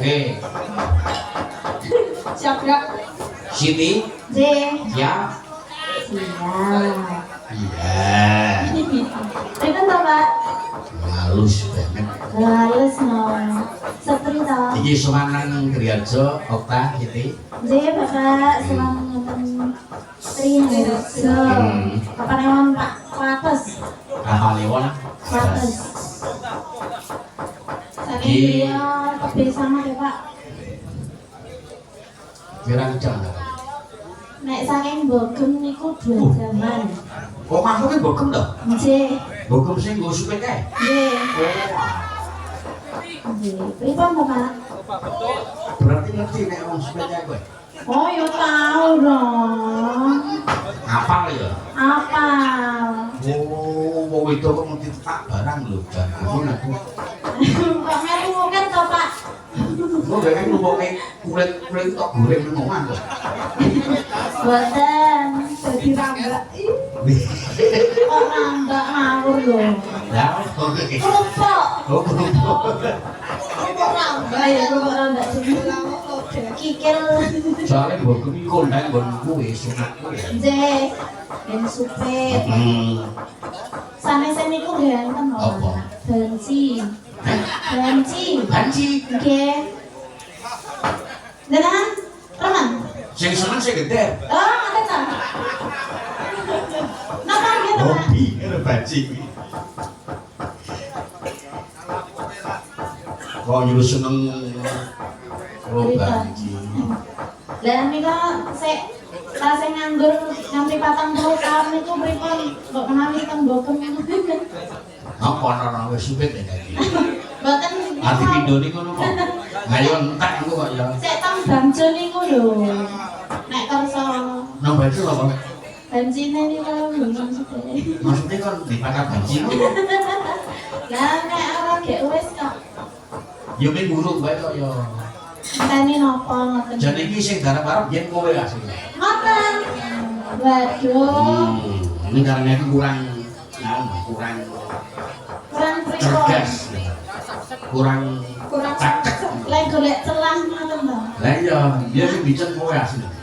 Oke. Siap gerak. Siti. J. Ya. Siap. Iya. Itu toh Pak. Halus banget. Halus no. Seperti toh. Iki Sumanan Griarjo, Okta, Siti. J Bapak selamat nonton Triharjo. Kapan emang Pak Wates? Kapal Liwon. Wates. Saking dia kebesaran ya Pak. Pirang jam. Nek saking Bogem niku 2 jaman. Kok maksudnya bokem toh? J. Bokem sing nggo supek kae. J. J. Pripun to Pak? Berarti ngerti nek wong supek kae kowe. Oh ya tahu dong. Apal ya? Apal. Oh, wong itu kok mesti tak barang lho, jan aku aku. Kok melu kan to Pak? Kok dhek ngluwoke kulit tok goreng nang omah kok. Boten, dadi rambak. Kok rambak ngawur lho. Lah, kok iki. Kerupuk. Oh, kerupuk. Kerupuk rambak ya, kerupuk rambak sing kikil. Soale bokem iki kondang nggon kuwe sunat kuwe. J. Ben supet. Sanes niku ganteng lho. Apa? Benci. Benci. Banci. Nggih. Dengan teman. Sing seneng sing gede. Oh, ngoten ta. Napa gitu, Pak? Hobi karo banci kuwi. Kok nyuruh seneng oh banci. Lah nika sik tasih nganggur nganti 40 tahun niku pripun kok menawi teng Bogem. Apa ana wis supit ya iki. Mboten Ati pindho niku ngono kok. Ayo entek aku kok ya. sik teng Bangjo niku lho. Nek kersa Nang banci apa? benjine niku maksudnya. Maksudnya kan di pakat banci. Lah nek ora gek wis kok. Ya ming buruk bae kok ya. Enteni napa ngoten. Jan iki sing garap-garap yen kowe asline. Ngoten. Waduh. Ini karena aku kurang kurang Kurang pripun? cerdas. Kurang Kurang cacek. lek golek celah ngoten to. Lah iya, dia sing dicen kowe asline.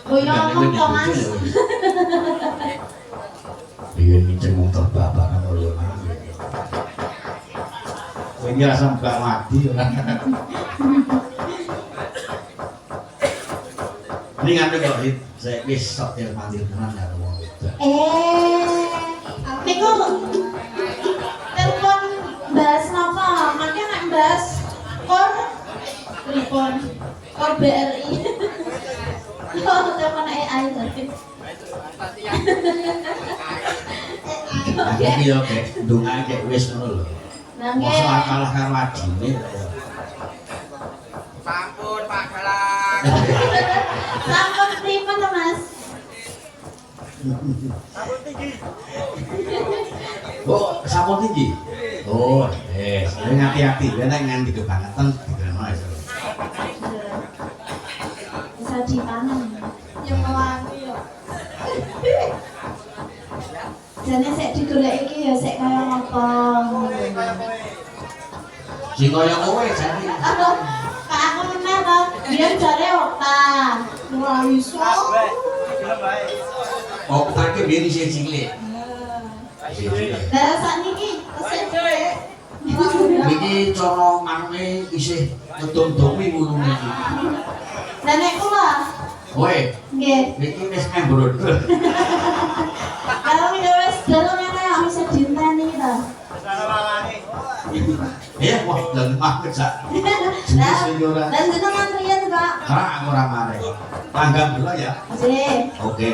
Boyo ngomong to Mas. Iya dicen motor bapak kan lho. Kowe ngerasa gak mati ora. Ini ngene kok Hit, saya wis sok mandir tenan karo wong wedok. Niku telepon bahas napa? Makanya nek bahas kor telepon kor BRI. Oh, telepon AI tadi. Iki yo kek ndonga kek wis ngono lho. Mosok akalah karo adine. Sampun Pak Galang. Sampun pripun to Mas? Sampun tinggi. Oh, sampun tinggi. Oh, hati-hati, nek nganti kebangetan dikene ae. Bisa ditanam. Yang mewangi yo. Jane sik digolek iki ya sik kaya apa. Sing kaya kowe jane. Aduh, Kak aku meneh to. Dia jare Okta. Ora iso. Gelem bae. Oh, tak biyen isih cilik. Lah sakniki tesih cilik. Niki cara manuke isih ngetung-tungi ngono niki. Lah nek kula Kowe, nggih. niki wis membrodol. Kalau wis dalem ana bisa dinteni to. Sana lalane. Ya, wah, dan mak sak. Lah, Jenis ora. dan jenengan riyen, Pak. Ora aku ora mare. Langgam dulu ya. Nggih. Oke.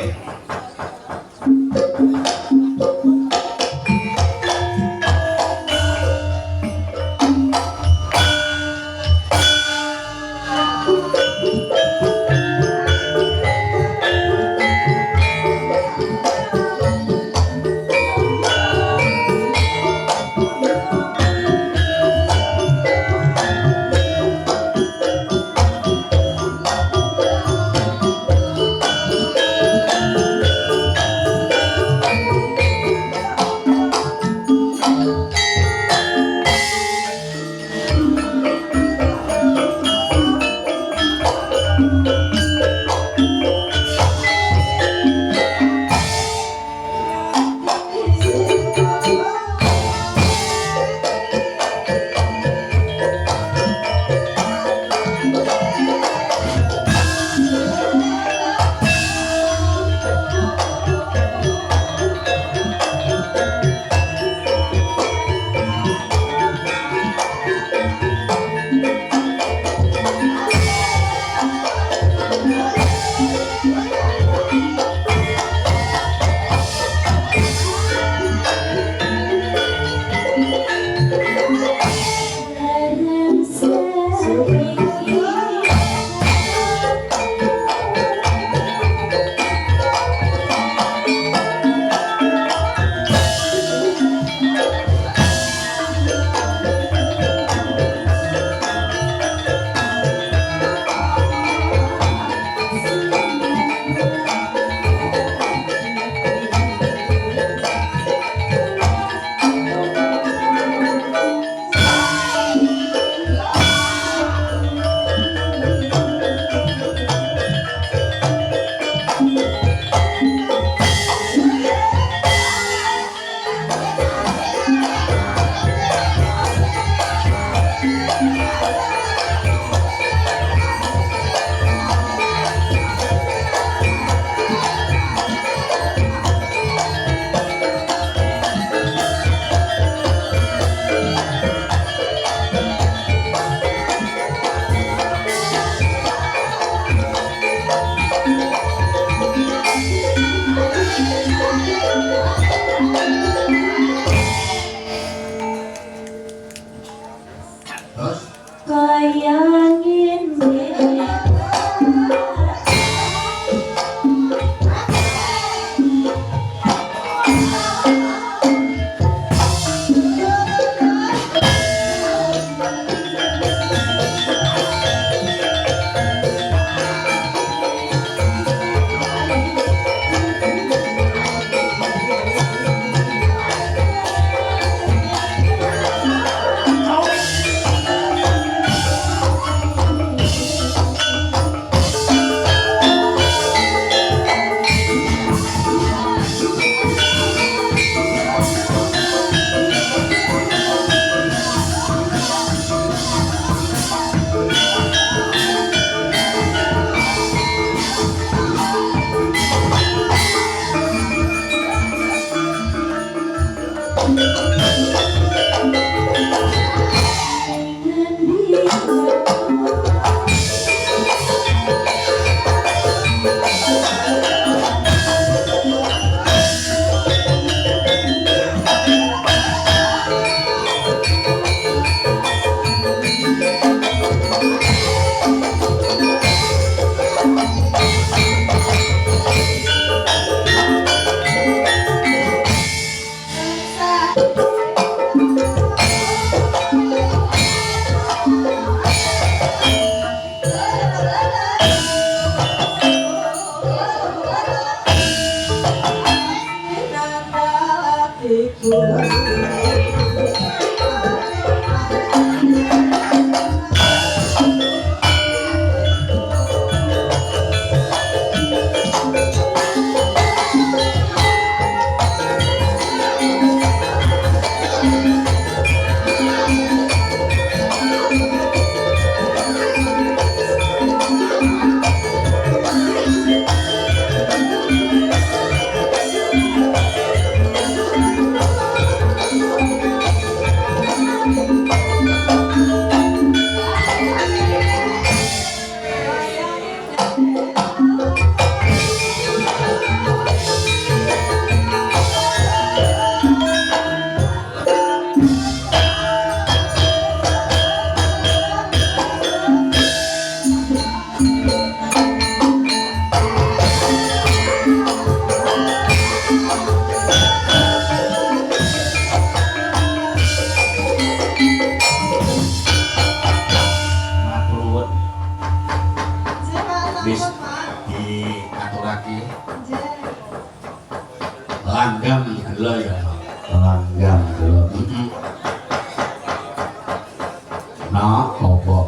Wis diaturake. Langgam gelo ya. Langgam gelo. Nah, apa?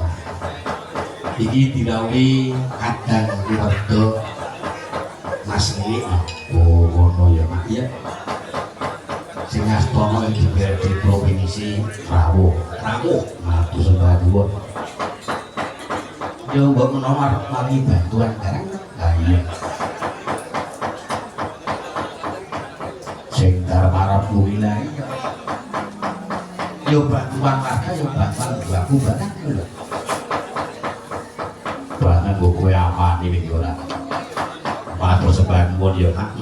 Iki didhawuhi kadang werda Mas Lili. Oh, ngono ya, Mak ya. Sing astana iki di provinsi Rawuh. Matu sembah dhuwur. Yo mbok menawa mari bantuan barang. Lah iya. Sing darep kuwi lah iya. Yo bantuan warga yo bantuan aku barang lho. Barang kok kowe amane iki ora. Matur sembah nuwun yo, Mak.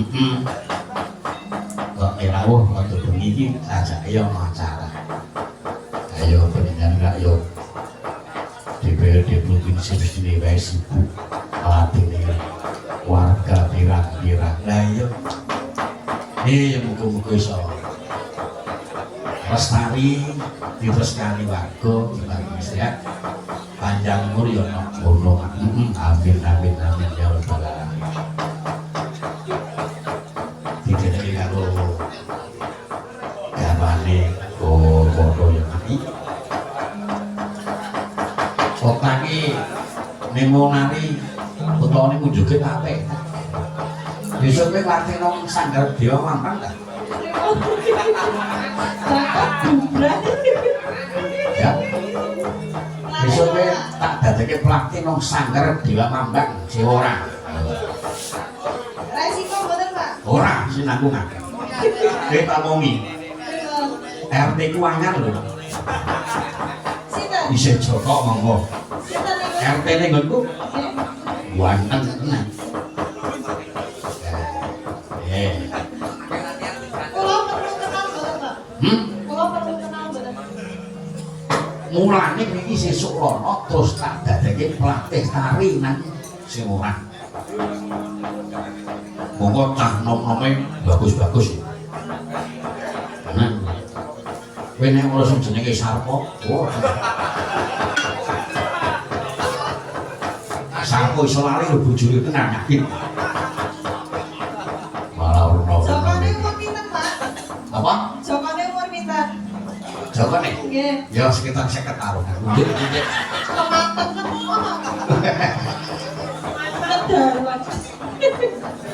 Kok rawuh waktu bengi iki sajak yo masalah. Ayo pengen gak yo DPRD provinsi mesti wae sibuk latih warga pirang-pirang. Lah iya yang muga-muga iso lestari ditresnani warga dibagi sehat panjang umur ya ngono. Amin amin amin ya rabbal alamin. Dikene karo gamane foto ya mati. Kok iki nemo nari utawa ning unjuke apik. Besok kowe latih nang Sanggar Dewa Mampang ta? Ya. Besok kowe tak dadeke pelatih nang Sanggar Dewa Mampang sing ora. Resiko mboten, Pak? Ora sinanggungan. Kowe tak momi. RT ku anyar lho. Sinten? Isih Joko monggo. Sinten niku? RT ning nggonku wanteng tenan. Kula perlu kenal mboten, Pak? Kula perlu kenal mboten? Mulane iki sesuk rono terus tak dadeke pelatih tari nang sing ora. Monggo cah nom-nome bagus-bagus. Tenan. Kowe nek ora sing jenenge Sarpo, Sarpo iso lali lho bojone tenan yakin. Malah ora Jokone umur pinten, Pak? apa? Jokone umur pinten? Jokone? Nggih. Ya sekitar 50 tahun. Nggih. Kemanten ketemu. Kedaruan.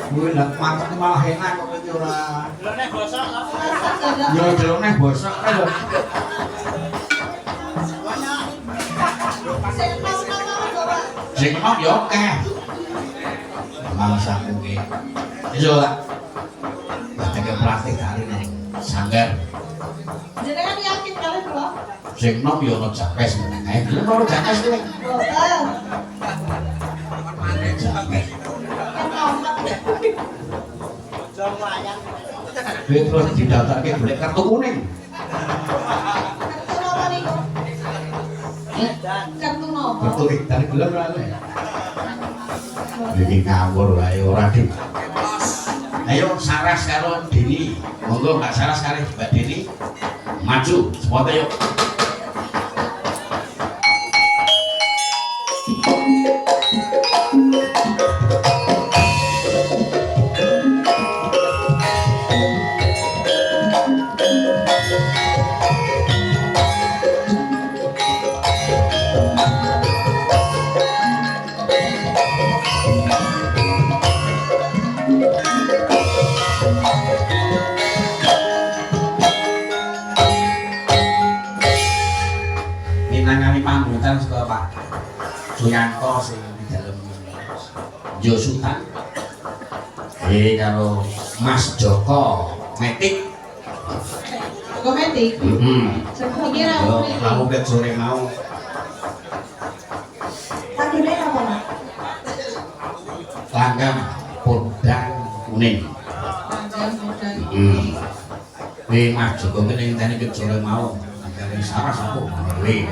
Kuwi lek mantep malah enak kok iki ora. Delone bosok apa? Ya delone bosok kae lho. Sing nom-nom Bapak. Sing enom ya akeh. Mangsa kuwi. Iso lah. Dadeke praktik kali ning Sanggar. Jenengan yakin kali kula? Sing enom ya ono japes meneh kae. Lha ono japes kuwi. Boten. Ono japes. Jam wayang. Kuwi terus didaftarke golek kartu kuning. Kartu napa niku? Kartu napa? Kartu dari gelem ora ana. Iki ngawur wae ora dik. Ayo saras karo Deni. Monggo Mbak Saras karo Mbak Deni. Maju, sepote yuk. Minangani pambutan saka Pak Suyanto sing di dalem Josutan. Karo Mas Joko Metik. Joko Metik. Iki ra Yo, kamu ket sore mau. Tadine apa, Mas? Langgam podang kuning. Kuwi Mas Joko kene ngenteni ket sore mau. Angkane saras aku. Kuwi.